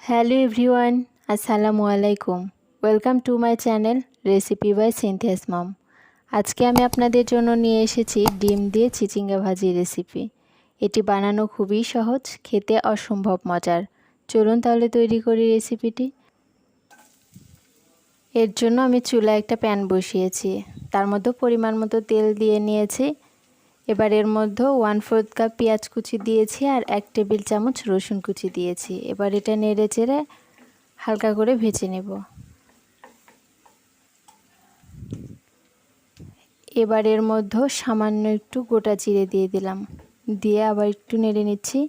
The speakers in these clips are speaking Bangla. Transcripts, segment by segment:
হ্যালো এভরিওয়ান, আসসালামু আলাইকুম। Welcome to my channel recipe by Cynthia's mom. আজকে আমি আপনাদের জন্য নিয়ে এসেছি ডিম দিয়ে চিচিঙ্গা ভাজি রেসিপি। এটি বানানো খুবই সহজ, খেতে অসম্ভব মজার। চলুন তাহলে তৈরি করি রেসিপিটি। এর জন্য আমি চুলায় একটা প্যান বসিয়েছি, তার মধ্যে পরিমাণ মতো তেল দিয়ে নিয়েছি। এবার এর মধ্যে 1/4 কাপ পেঁয়াজ কুচি দিয়েছি আর 1 টেবিল চামচ রসুন কুচি দিয়েছি। এবার এটা নেড়ে চেড়ে হালকা করে ভেজে নেব। এবার এর মধ্যে সামান্য একটু গোটা জিরে দিয়ে দিলাম, দিয়ে আবার একটু নেড়ে নিচ্ছি।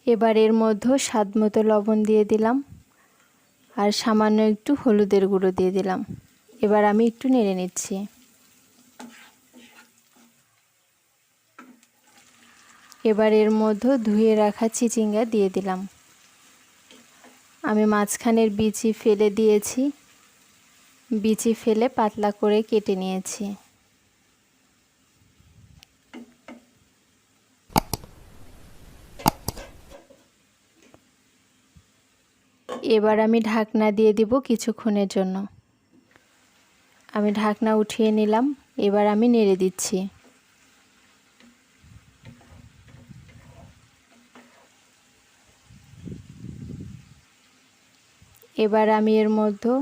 এবার এর মধ্যে স্বাদ মতো লবণ দিয়ে দিলাম আর সামান্য একটু হলুদের গুঁড়ো দিয়ে দিলাম। এবার আমি একটু নেড়ে নিচ্ছি। এবার এর মধ্যে ধুয়ে রাখা চিচিঙ্গা দিয়ে দিলাম। আমি মাঝখানের বিচি ফেলে দিয়েছি, বিচি ফেলে পাতলা করে কেটে নিয়েছি। এবার আমি ঢাকনা দিয়ে দিব কিছুক্ষণের জন্য। আমি ঢাকনা উঠিয়ে নিলাম। এবার আমি নেড়ে দিচ্ছি। এবার আমি এর মধ্যে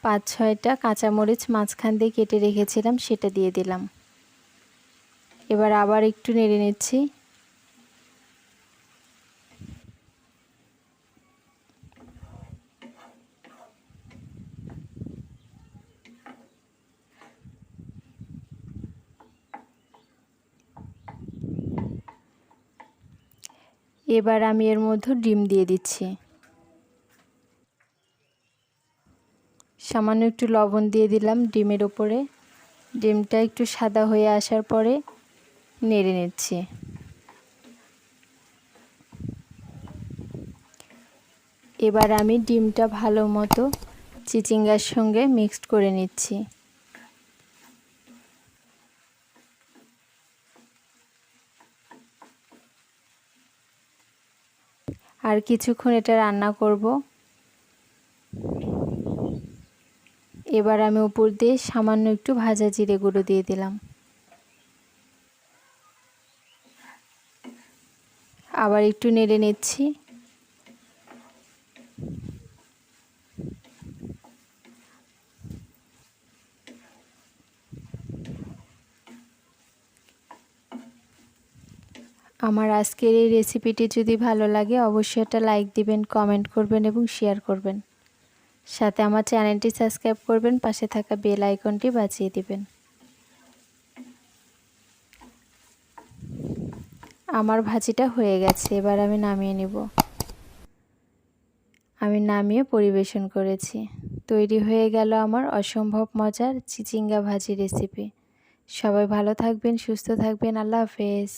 5-6টা কাঁচামরিচ মাঝখান দিয়ে কেটে রেখেছিলাম, সেটা দিয়ে দিলাম। এবার আবার একটু নেড়ে নিচ্ছি। এবার আমি এর মধ্যে ডিম দিয়ে দিচ্ছি। সামান্য একটু লবণ দিয়ে দিলাম ডিমের ওপরে। ডিমটা একটু সাদা হয়ে আসার পরে নেড়ে নিচ্ছি। এবার আমি ডিমটা ভালো মতো চিচিঙ্গার সঙ্গে মিক্সড করে নিচ্ছি। আর কিছুক্ষণ এটা রান্না করব। এবার আমি উপর দিয়ে সামান্য একটু ভাজা জিরে গুঁড়ো দিয়ে দিলাম। আবার একটু নেড়ে নিচ্ছি। আমার আজকের এই রেসিপিটি যদি ভালো লাগে অবশ্যই একটা লাইক দিবেন, কমেন্ট করবেন এবং শেয়ার করবেন। সাথে আমার চ্যানেলটি সাবস্ক্রাইব করবেন, পাশে থাকা বেল আইকনটি বাজিয়ে দিবেন। আমার ভাজিটা হয়ে গেছে, এবার আমি নামিয়ে নেব। আমি নামিয়ে পরিবেশন করেছি। তৈরি হয়ে গেল আমার অসম্ভব মজার চিচিঙ্গা ভাজি রেসিপি। সবাই ভালো থাকবেন, সুস্থ থাকবেন। আল্লাহ হাফেজ।